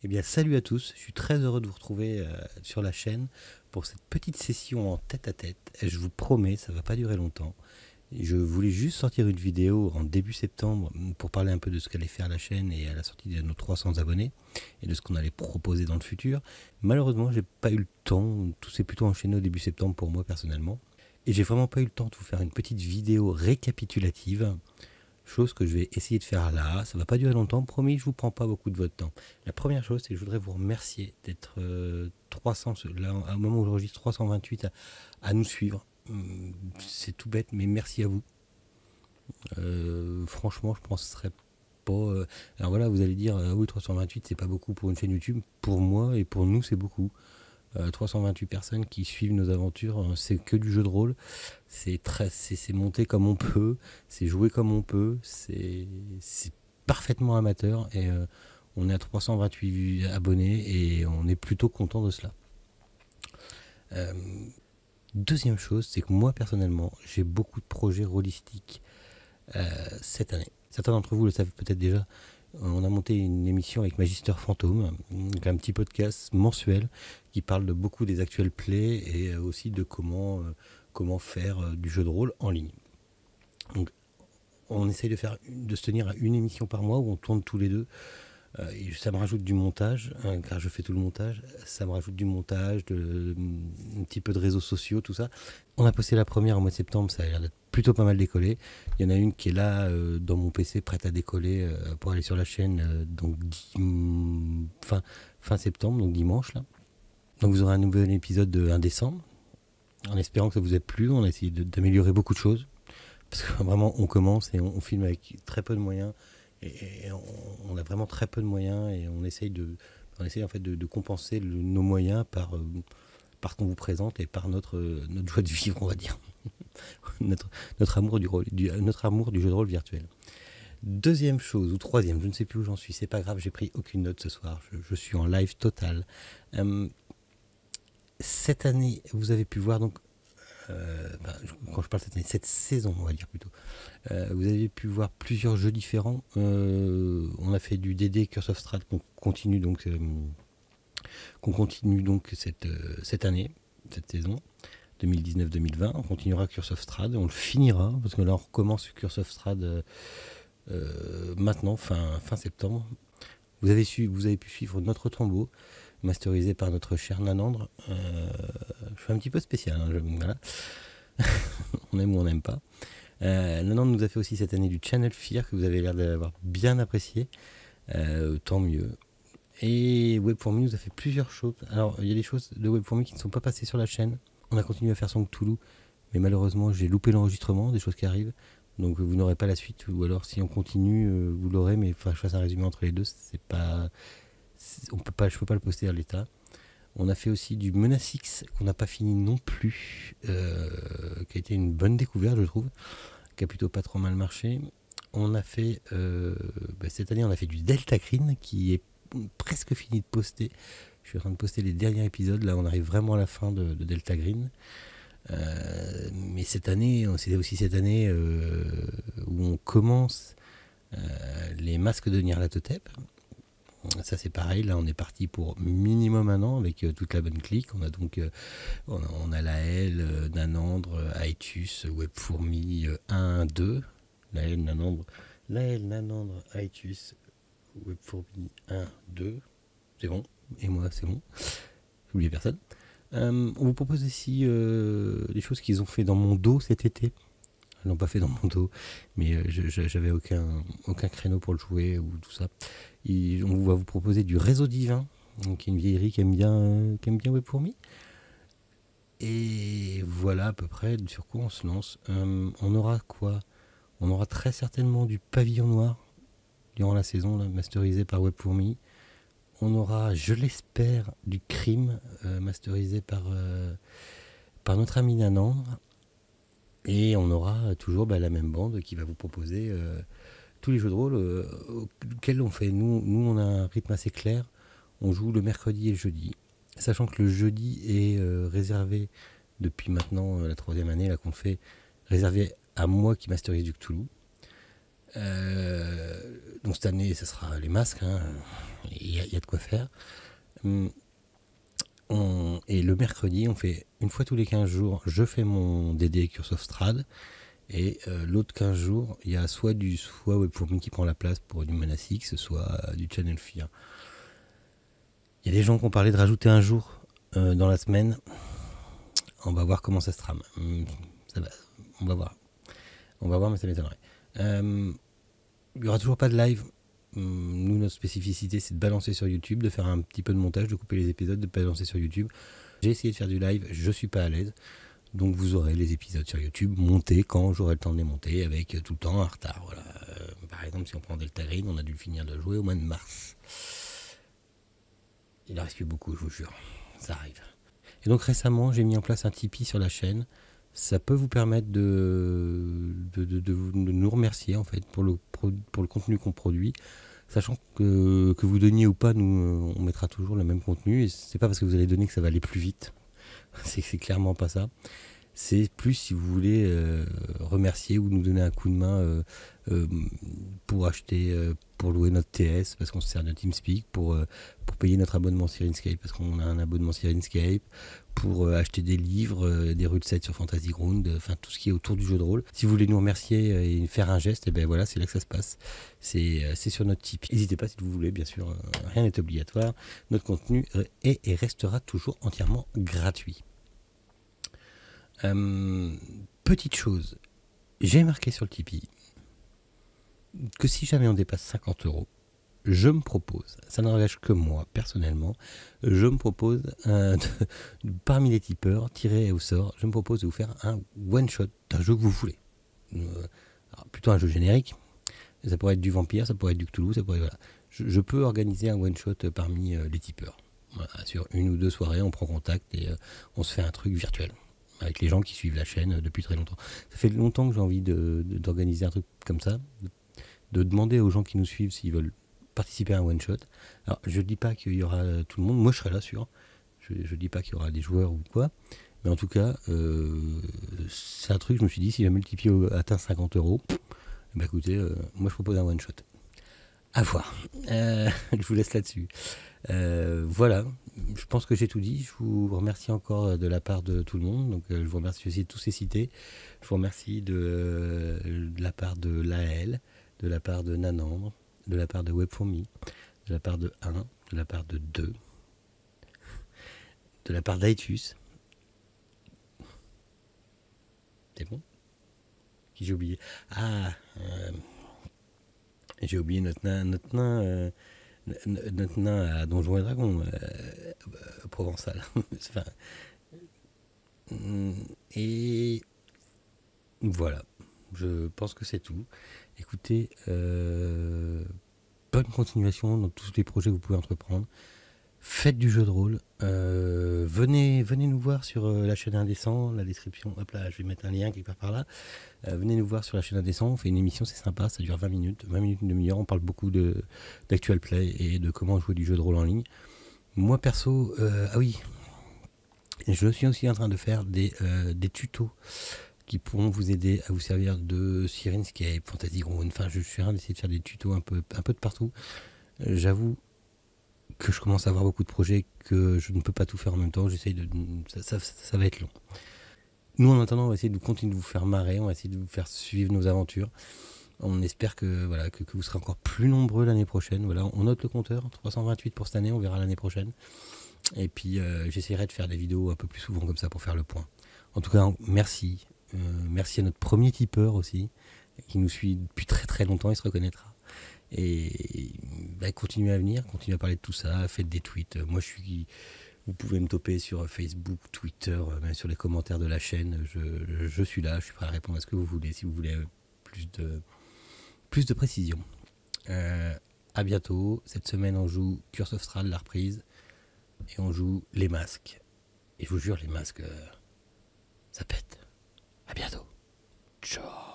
Eh bien, salut à tous, je suis très heureux de vous retrouver sur la chaîne pour cette petite session en tête-à-tête. Et je vous promets, ça va pas durer longtemps. Je voulais juste sortir une vidéo en début septembre pour parler un peu de ce qu'allait faire la chaîne et à la sortie de nos 300 abonnés et de ce qu'on allait proposer dans le futur. Malheureusement, j'ai pas eu le temps, tout s'est plutôt enchaîné au début septembre pour moi personnellement. Et j'ai vraiment pas eu le temps de vous faire une petite vidéo récapitulative. Chose que je vais essayer de faire là, ça va pas durer longtemps, promis, je vous prends pas beaucoup de votre temps. La première chose, c'est que je voudrais vous remercier d'être 300, là, au moment où j'enregistre 328 à nous suivre. C'est tout bête, mais merci à vous. Franchement, je penserais pas. Alors voilà, vous allez dire, oui, 328, c'est pas beaucoup pour une chaîne YouTube. Pour moi et pour nous, c'est beaucoup. 328 personnes qui suivent nos aventures, c'est que du jeu de rôle. C'est monté comme on peut, c'est joué comme on peut, c'est parfaitement amateur et on est à 328 abonnés et on est plutôt content de cela. Deuxième chose, c'est que moi personnellement, j'ai beaucoup de projets rôlistiques cette année. Certains d'entre vous le savent peut-être déjà. On a monté une émission avec Magister Fantôme, un petit podcast mensuel qui parle de beaucoup des actuels plays et aussi de comment faire du jeu de rôle en ligne. Donc, on essaye de se tenir à une émission par mois où on tourne tous les deux. Et ça me rajoute du montage, car je fais tout le montage. Ça me rajoute du montage, un petit peu de réseaux sociaux, tout ça. On a posté la première au mois de septembre, ça a l'air d'être plutôt pas mal décollé. Il y en a une qui est là dans mon PC, prête à décoller pour aller sur la chaîne, donc fin septembre, donc dimanche là. Donc vous aurez un nouvel épisode de 1 décembre. En espérant que ça vous ait plu, on a essayé d'améliorer beaucoup de choses. Parce que vraiment, on commence et on filme avec très peu de moyens. Et on a vraiment très peu de moyens et on essaye en fait de compenser nos moyens par ce qu'on vous présente et par notre joie de vivre, on va dire. notre amour notre amour du jeu de rôle virtuel. Deuxième chose, ou troisième, je ne sais plus où j'en suis, c'est pas grave, j'ai pris aucune note ce soir, je suis en live total. Cette année, vous avez pu voir donc, quand je parle cette année, cette saison, on va dire plutôt, vous avez pu voir plusieurs jeux différents. On a fait du DD Curse of Strahd qu'on continue donc cette année, cette saison 2019-2020. On continuera Curse of Strahd, on le finira parce que là on recommence Curse of Strahd maintenant fin septembre. Vous avez pu suivre notre tombeau masterisé par notre cher Nanandre. Je fais un petit peu spécial, hein, voilà. On aime ou on n'aime pas. Nanandre nous a fait aussi cette année du Channel Fear que vous avez l'air d'avoir bien apprécié. Tant mieux. Et Web4Me nous a fait plusieurs choses. Alors, il y a des choses de Web4Me qui ne sont pas passées sur la chaîne. On a continué à faire son Cthulhu, mais malheureusement, j'ai loupé l'enregistrement, des choses qui arrivent. Donc, vous n'aurez pas la suite. Ou alors, si on continue, vous l'aurez, mais il faudra que je fasse un résumé entre les deux. Je peux pas le poster à l'état. On a fait aussi du Menace X qu'on n'a pas fini non plus, qui a été une bonne découverte, je trouve, qui a plutôt pas trop mal marché. On a fait cette année, on a fait du Delta Green qui est presque fini de poster. Je suis en train de poster les derniers épisodes. Là, on arrive vraiment à la fin de Delta Green. Mais cette année, c'est aussi cette année où on commence les masques de Nyarlathotep. Ça c'est pareil, là on est parti pour minimum 1 an avec toute la bonne clique. On a donc on a Laël, Nanandre, Aetius, Webfourmi 1, 2. Laël, Nanandre, Aetius, Webfourmi 1, 2. C'est bon, et moi c'est bon. J'oublie personne. On vous propose aussi des choses qu'ils ont fait dans mon dos cet été. Ils l'ont pas fait dans mon dos, mais j'avais aucun créneau pour le jouer ou tout ça. On va vous proposer du Réseau Divin, qui est une vieillerie qui aime bien Web4Me. Et voilà à peu près sur quoi on se lance. On aura quoi? On aura très certainement du Pavillon Noir durant la saison, là, masterisé par Web4Me. On aura, je l'espère, du Crime, masterisé par notre ami Nanandre. Et on aura toujours la même bande qui va vous proposer tous les jeux de rôle auxquels on fait. Nous, on a un rythme assez clair. On joue le mercredi et le jeudi. Sachant que le jeudi est réservé, depuis maintenant la 3e année là, qu'on fait, réservé à moi qui masterise du Cthulhu. Donc cette année, ça sera les masques, hein. Il y a de quoi faire. Et le mercredi, on fait une fois tous les 15 jours, je fais mon DD Curse of Strahd. Et l'autre 15 jours, il y a soit Webfourmi qui prend la place pour du Mana 6, soit du Channel Fear. Il y a des gens qui ont parlé de rajouter un jour dans la semaine. On va voir comment ça se trame. Ça va, on va voir. On va voir, mais ça m'étonnerait. Il n'y aura toujours pas de live. Nous, notre spécificité, c'est de balancer sur YouTube, de faire un petit peu de montage, de couper les épisodes, de balancer sur YouTube. J'ai essayé de faire du live, je ne suis pas à l'aise. Donc vous aurez les épisodes sur YouTube montés quand j'aurai le temps de les monter, avec tout le temps un retard. Voilà. Par exemple, si on prend Delta Green, on a dû finir de jouer au mois de mars. Il en reste plus beaucoup, je vous jure. Ça arrive. Et donc récemment, j'ai mis en place un Tipeee sur la chaîne. Ça peut vous permettre de nous remercier en fait pour le contenu qu'on produit. Sachant que vous donniez ou pas, nous on mettra toujours le même contenu. Et c'est pas parce que vous allez donner que ça va aller plus vite. C'est clairement pas ça. C'est plus si vous voulez remercier ou nous donner un coup de main pour acheter, pour louer notre TS parce qu'on se sert de TeamSpeak, pour payer notre abonnement Syrinscape parce qu'on a un abonnement Syrinscape, pour acheter des livres, des rulesets sur Fantasy Ground, enfin tout ce qui est autour du jeu de rôle. Si vous voulez nous remercier et faire un geste, et ben voilà, c'est là que ça se passe. C'est sur notre Tipeee. N'hésitez pas si vous voulez, bien sûr, rien n'est obligatoire. Notre contenu est et restera toujours entièrement gratuit. Petite chose, j'ai marqué sur le Tipeee que si jamais on dépasse 50 €, je me propose, ça n'engage que moi personnellement, je me propose parmi les tipeurs, tirés au sort, je me propose de vous faire un one shot d'un jeu que vous voulez. Alors, plutôt un jeu générique, ça pourrait être du Vampire, ça pourrait être du Cthulhu, ça pourrait, voilà. Je peux organiser un one shot parmi les tipeurs. Voilà, sur une ou deux soirées, on prend contact et on se fait un truc virtuel avec les gens qui suivent la chaîne depuis très longtemps. Ça fait longtemps que j'ai envie d'organiser un truc comme ça, de demander aux gens qui nous suivent s'ils veulent participer à un one-shot. Alors, je ne dis pas qu'il y aura tout le monde, moi je serai là sûr, je ne dis pas qu'il y aura des joueurs ou quoi, mais en tout cas, c'est un truc, je me suis dit, si jamais le Tipeee atteint 50 €, bah écoutez, moi je propose un one-shot. À voir. Je vous laisse là-dessus. Voilà, je pense que j'ai tout dit. Je vous remercie encore de la part de tout le monde. Donc, je vous remercie aussi de tous ces cités. Je vous remercie de la part de l'AL, de la part de Nanandre, de la part de Webfourmi, de la part de 1, de la part de 2, de la part d'Aitus. C'est bon? Qui j'ai oublié? Ah, j'ai oublié notre nain à Donjons et Dragons provençal. Enfin, et voilà, je pense que c'est tout. Écoutez, bonne continuation dans tous les projets que vous pouvez entreprendre. Faites du jeu de rôle. Venez nous voir sur la chaîne Indécent, la description. Hop là, je vais mettre un lien quelque part par là. Venez nous voir sur la chaîne Indécent. On fait une émission, c'est sympa, ça dure 20 minutes, une demi-heure. On parle beaucoup d'actual play et de comment jouer du jeu de rôle en ligne. Moi perso, ah oui, je suis aussi en train de faire des tutos qui pourront vous aider à vous servir de Syrinscape, Fantasy Ground. Enfin, je suis en train d'essayer de faire des tutos un peu de partout. J'avoue que je commence à avoir beaucoup de projets, que je ne peux pas tout faire en même temps. J'essaye de... Ça va être long. Nous, en attendant, on va essayer de continuer de vous faire marrer, on va essayer de vous faire suivre nos aventures. On espère que, voilà, que vous serez encore plus nombreux l'année prochaine. Voilà, on note le compteur, 328 pour cette année, on verra l'année prochaine. Et puis, j'essaierai de faire des vidéos un peu plus souvent comme ça pour faire le point. En tout cas, merci. Merci à notre premier tipeur aussi, qui nous suit depuis très très longtemps, il se reconnaîtra. Et bah, continuez à venir, continuez à parler de tout ça, faites des tweets. Moi, vous pouvez me toper sur Facebook, Twitter, même sur les commentaires de la chaîne. Je suis là, je suis prêt à répondre à ce que vous voulez, si vous voulez plus de précision. À bientôt. Cette semaine, on joue Curse of Strahd, la reprise, et on joue les masques. Et je vous jure, les masques, ça pète. À bientôt. Ciao.